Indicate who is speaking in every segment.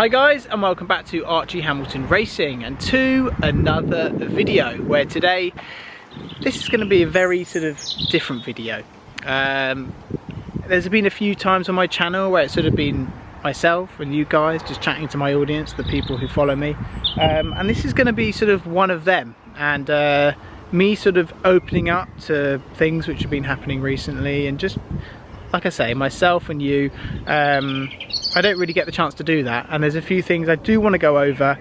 Speaker 1: Hi guys, and welcome back to Archie Hamilton Racing and to another video where today this is going to be a very sort of different video. There's been a few times on my channel where it's sort of been myself and you guys just chatting to my audience, the people who follow me, and this is going to be sort of one of them, and me sort of opening up to things which have been happening recently, and just like I say, myself and you. I don't really get the chance to do that, and there's a few things I do want to go over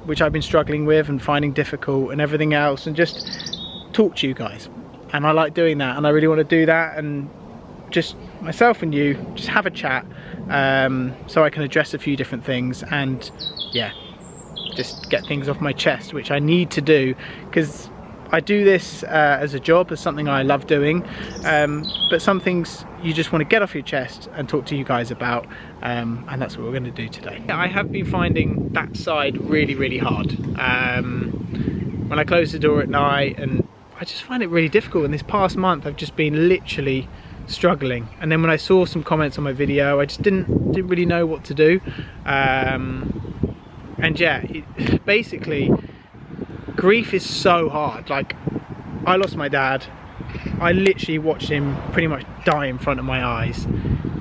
Speaker 1: which I've been struggling with and finding difficult and everything else, and just talk to you guys. And I like doing that, and I really want to do that, and just myself and you just have a chat, so I can address a few different things and yeah, just get things off my chest, which I need to do because I do this as a job, as something I love doing, but some things you just want to get off your chest and talk to you guys about, and that's what we're going to do today. I have been finding that side really hard. When I close the door at night, and I just find it really difficult, and this past month I've just been literally struggling. And then when I saw some comments on my video, I just didn't really know what to do, and yeah, basically grief is so hard. Like, I lost my dad. I literally watched him pretty much die in front of my eyes,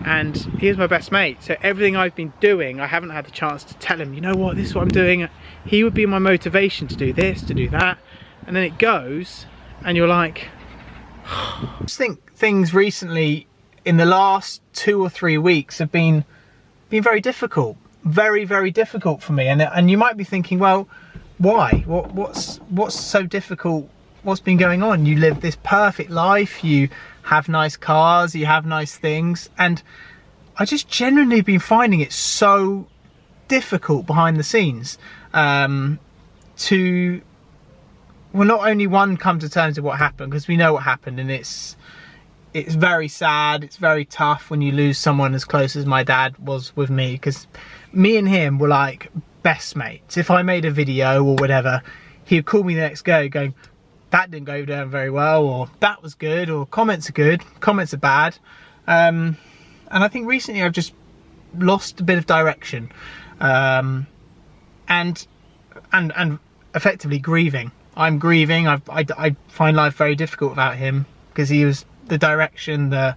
Speaker 1: and he was my best mate, so everything I've been doing, I haven't had the chance to tell him, you know what, this is what I'm doing. He would be my motivation to do this, to do that, and then it goes and you're like I just think things recently in the last 2 or 3 weeks have been very difficult, very difficult for me, and you might be thinking, well, why? What's so difficult? What's been going on? You live this perfect life, you have nice cars, you have nice things, and I just genuinely been finding it so difficult behind the scenes to, well, not only one, come to terms with what happened, because we know what happened, and it's very sad, it's very tough when you lose someone as close as my dad was with me, because me and him were like best mates. If I made a video or whatever, he'd call me the next day going, that didn't go down very well, or that was good, or comments are good, comments are bad, and I think recently I've just lost a bit of direction, and effectively grieving. I'm grieving. I find life very difficult without him, because he was the direction, the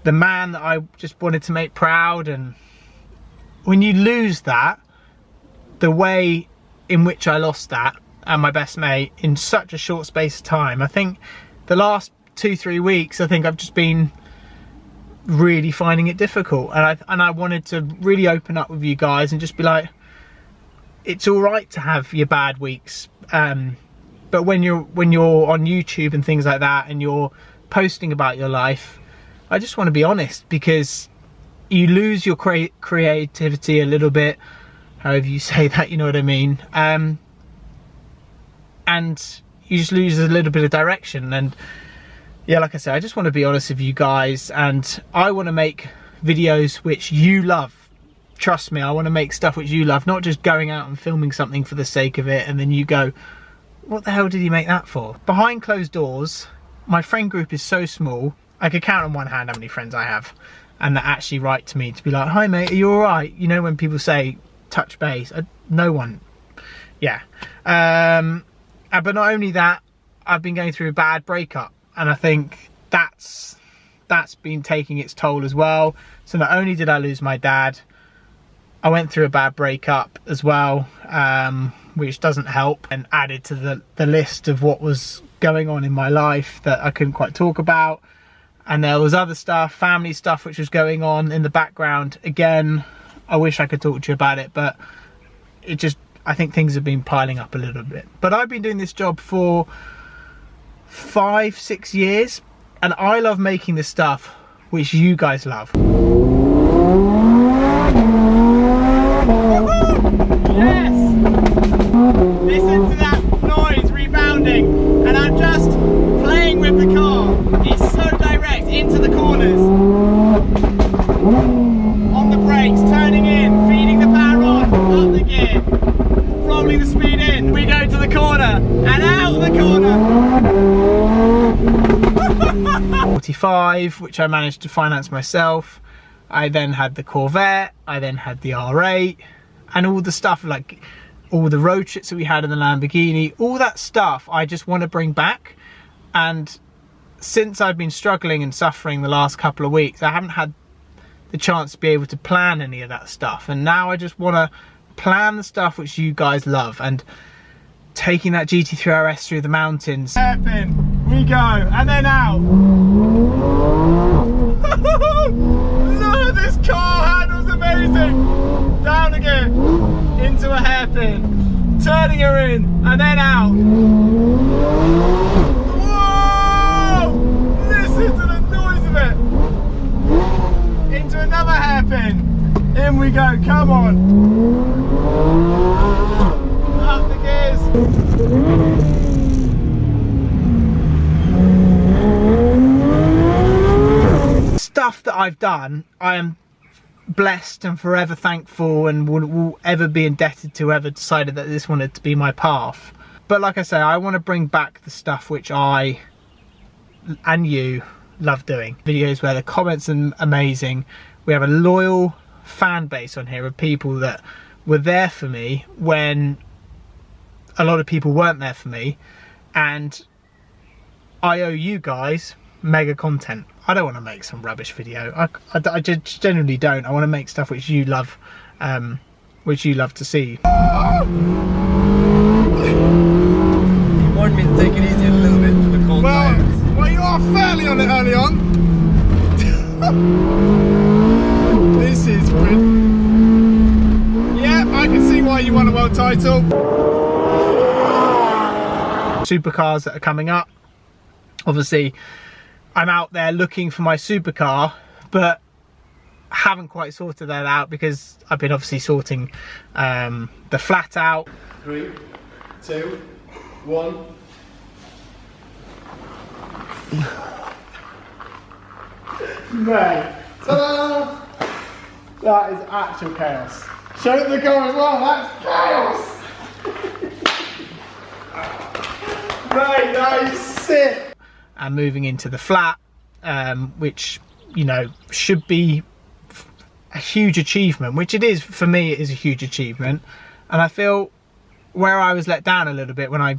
Speaker 1: man that I just wanted to make proud. And when you lose that, the way in which I lost that and my best mate in such a short space of time, I think the last 2-3 weeks, I think I've just been really finding it difficult, and I wanted to really open up with you guys and just be like, it's all right to have your bad weeks, but when you're on YouTube and things like that, and you're posting about your life, I just want to be honest, because you lose your creativity a little bit, however you say that, you know what I mean, and you just lose a little bit of direction. And yeah, like I said, I just want to be honest with you guys, and I want to make videos which you love. Trust me, I want to make stuff which you love, not just going out and filming something for the sake of it and then you go, what the hell did you make that for? Behind closed doors, my friend group is so small, I could count on one hand how many friends I have, and that actually write to me to be like, hi mate, are you alright? You know, when people say touch base, no one. Yeah. But not only that, I've been going through a bad breakup, and I think that's been taking its toll as well. So not only did I lose my dad, I went through a bad breakup as well, which doesn't help, and added to the list of what was going on in my life that I couldn't quite talk about. And there was other stuff, family stuff, which was going on in the background. Again, I wish I could talk to you about it, but it just, I think things have been piling up a little bit. But I've been doing this job for 5-6 years, and I love making the stuff which you guys love. Yes! Listen to that noise rebounding, and I'm just playing with the car. It's so direct into the corners. On the brakes, turning in, feeding the power on, up the gear, rolling the speed in. We go to the corner and out the corner. 45, which I managed to finance myself. I then had the Corvette, I then had the R8, and all the stuff, like all the road trips that we had in the Lamborghini, all that stuff I just want to bring back. And since I've been struggling and suffering the last couple of weeks, I haven't had the chance to be able to plan any of that stuff. And now I just want to plan the stuff which you guys love, and taking that GT3 RS through the mountains. Hairpin, we go, and then out. Look, this car handles amazing. Down again, into a hairpin, turning her in, and then out. Whoa! Listen to the noise of it. Into another hairpin. In we go, come on. Up the gears. Stuff that I've done, I am blessed and forever thankful, and will ever be indebted to whoever decided that this wanted to be my path. But like I say, I want to bring back the stuff which I and you love doing. Videos where the comments are amazing. We have a loyal fan base on here of people that were there for me when a lot of people weren't there for me, and I owe you guys mega content. I don't want to make some rubbish video. I just genuinely don't. I want to make stuff which you love to see.
Speaker 2: Warned me to take it easy a little bit for the cold tires.
Speaker 3: Well, you are fairly on it early on. This is good. Yeah, I can see why you won a world title.
Speaker 1: Supercars that are coming up. Obviously, I'm out there looking for my supercar, but haven't quite sorted that out because I've been obviously sorting the flat out.
Speaker 3: 3, 2, 1. Mate, ta-da! That is actual chaos. Show it the car as well, that's chaos! Mate, that is sick!
Speaker 1: And moving into the flat, which, you know, should be a huge achievement, which it is for me. It is a huge achievement, and I feel where I was let down a little bit when I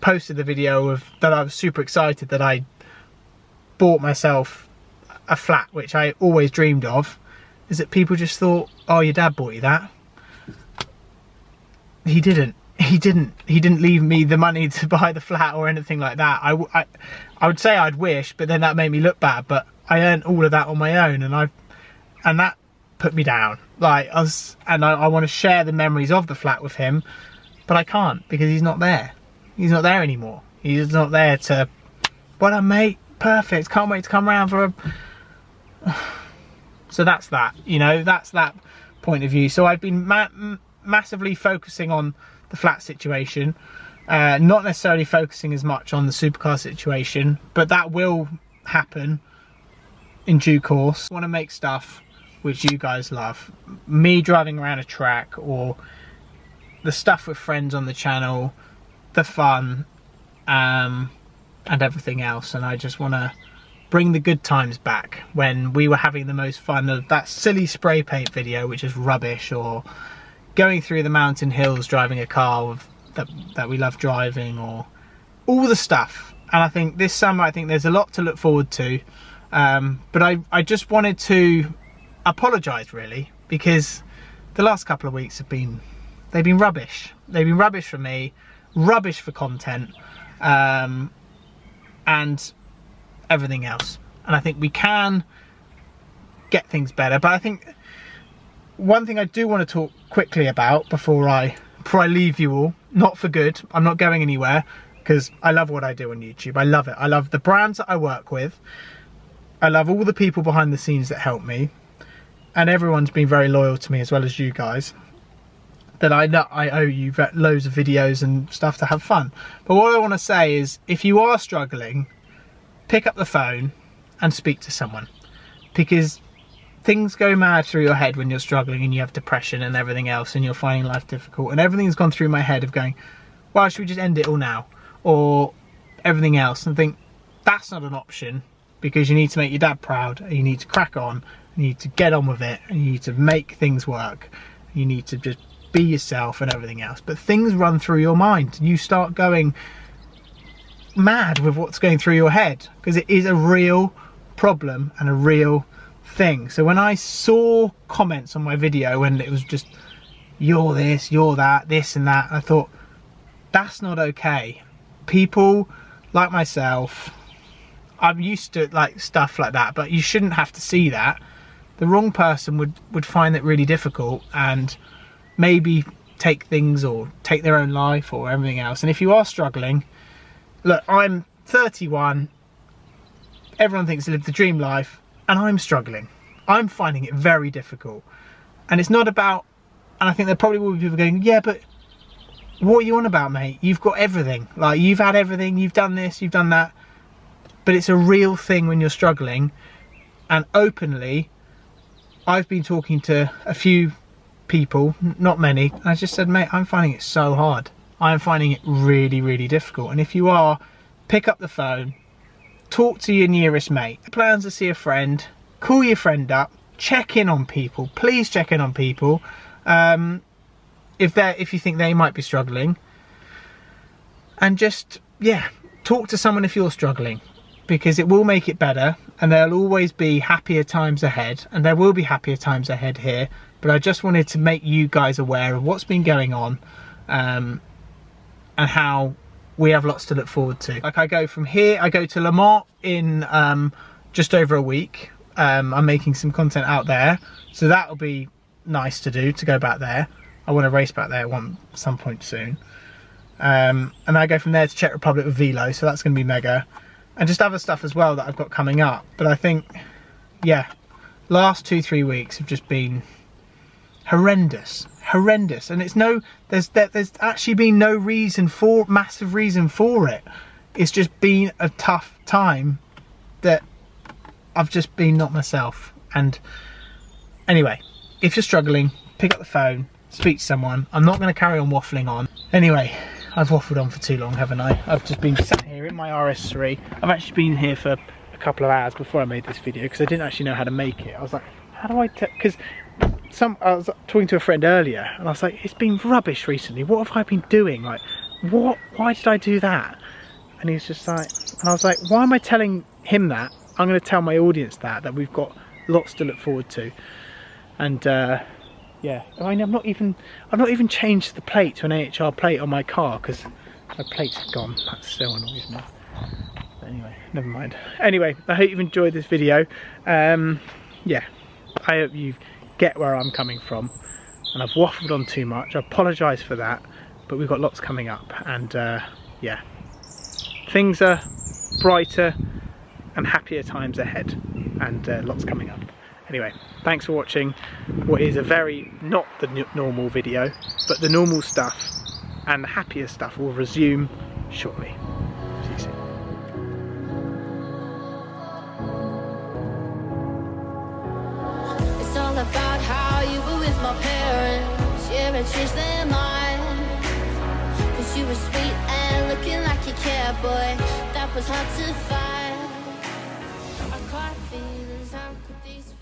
Speaker 1: posted the video of that I was super excited that I bought myself a flat, which I always dreamed of, is that people just thought, oh, your dad bought you that. He didn't leave me the money to buy the flat or anything like that. I would say I'd wish, but then that made me look bad, but I earned all of that on my own, and that put me down. Like, I want to share the memories of the flat with him, but I can't because he's not there. He's not there anymore. He's not there to, well done mate, perfect, can't wait to come around for a... So that's that, you know, that's that point of view. So I've been massively focusing on the flat situation, not necessarily focusing as much on the supercar situation, but that will happen in due course. I want to make stuff which you guys love, me driving around a track, or the stuff with friends on the channel, the fun, and everything else. And I just want to bring the good times back when we were having the most fun. Of that silly spray paint video, which is rubbish, or going through the mountain hills driving a car that we love driving, or all the stuff. And I think this summer, I think there's a lot to look forward to, but I just wanted to apologise really, because the last couple of weeks they've been rubbish. They've been rubbish for me, rubbish for content, and everything else. And I think we can get things better. But I think one thing I do want to talk quickly about before I leave you all, not for good, I'm not going anywhere, because I love what I do on YouTube. I love it. I love the brands that I work with. I love all the people behind the scenes that help me, and everyone's been very loyal to me, as well as you guys, that I owe you loads of videos and stuff to have fun. But what I want to say is, if you are struggling, pick up the phone and speak to someone, because things go mad through your head when you're struggling and you have depression and everything else, and you're finding life difficult, and everything's gone through my head of going, well, should we just end it all now, or everything else, and think that's not an option, because you need to make your dad proud, you need to crack on, You need to get on with it, and you need to make things work. You need to just be yourself and everything else. But things run through your mind. You start going mad with what's going through your head, because it is a real problem and a real thing. So when I saw comments on my video and it was just, you're this, you're that, this and that, I thought, that's not okay. People like myself, I'm used to like stuff like that, but you shouldn't have to see that. The wrong person would find it really difficult and maybe take things or take their own life or everything else. And if you are struggling, look, I'm 31, everyone thinks I live the dream life, and I'm struggling. I'm finding it very difficult. And it's not about, and I think there probably will be people going, yeah, but what are you on about, mate? You've got everything. Like, you've had everything, you've done this, you've done that. But it's a real thing when you're struggling. And openly, I've been talking to a few people, not many, and I just said, mate, I'm finding it so hard. I'm finding it really, really difficult. And if you are, pick up the phone, talk to your nearest mate. Plans to see a friend, call your friend up, check in on people. Please check in on people. If you think they might be struggling, and just, yeah, talk to someone if you're struggling, because it will make it better, and there'll always be happier times ahead, and there will be happier times ahead here. But I just wanted to make you guys aware of what's been going on, and how we have lots to look forward to. Like, I go from here, I go to Le Mans in just over a week. I'm making some content out there, so that'll be nice to do, to go back there. I want to race back there some point soon. And I go from there to Czech Republic with Velo, so that's going to be mega. And just other stuff as well that I've got coming up. But I think, yeah, last 2-3 weeks have just been horrendous, and there's actually been no massive reason for it. It's just been a tough time that I've just been not myself. And anyway, if you're struggling, pick up the phone, speak to someone. I'm not going to carry on waffling on. Anyway, I've waffled on for too long, haven't I? I've just been sat here in my RS3. I've actually been here for a couple of hours before I made this video, because I didn't actually know how to make it. I was like, how do I because I was talking to a friend earlier, and I was like, it's been rubbish recently. What have I been doing? Like, why did I do that? And he's just like, and I was like, why am I telling him that? I'm going to tell my audience that we've got lots to look forward to. And yeah, I mean, I've not even changed the plate to an AHR plate on my car, because my plate's gone. That still annoys me. But anyway, never mind. Anyway, I hope you've enjoyed this video. Yeah, I hope you get where I'm coming from, and I've waffled on too much. I apologise for that, but we've got lots coming up, and yeah, things are brighter and happier times ahead, and lots coming up. Anyway, thanks for watching what is a very, not the normal video, but the normal stuff and the happier stuff will resume shortly. See you soon.
Speaker 4: It's all about how you were with my parents. Yeah, and changed their mind. Cause you were sweet and looking like you cared, boy. That was hard to find. I caught feelings, how could these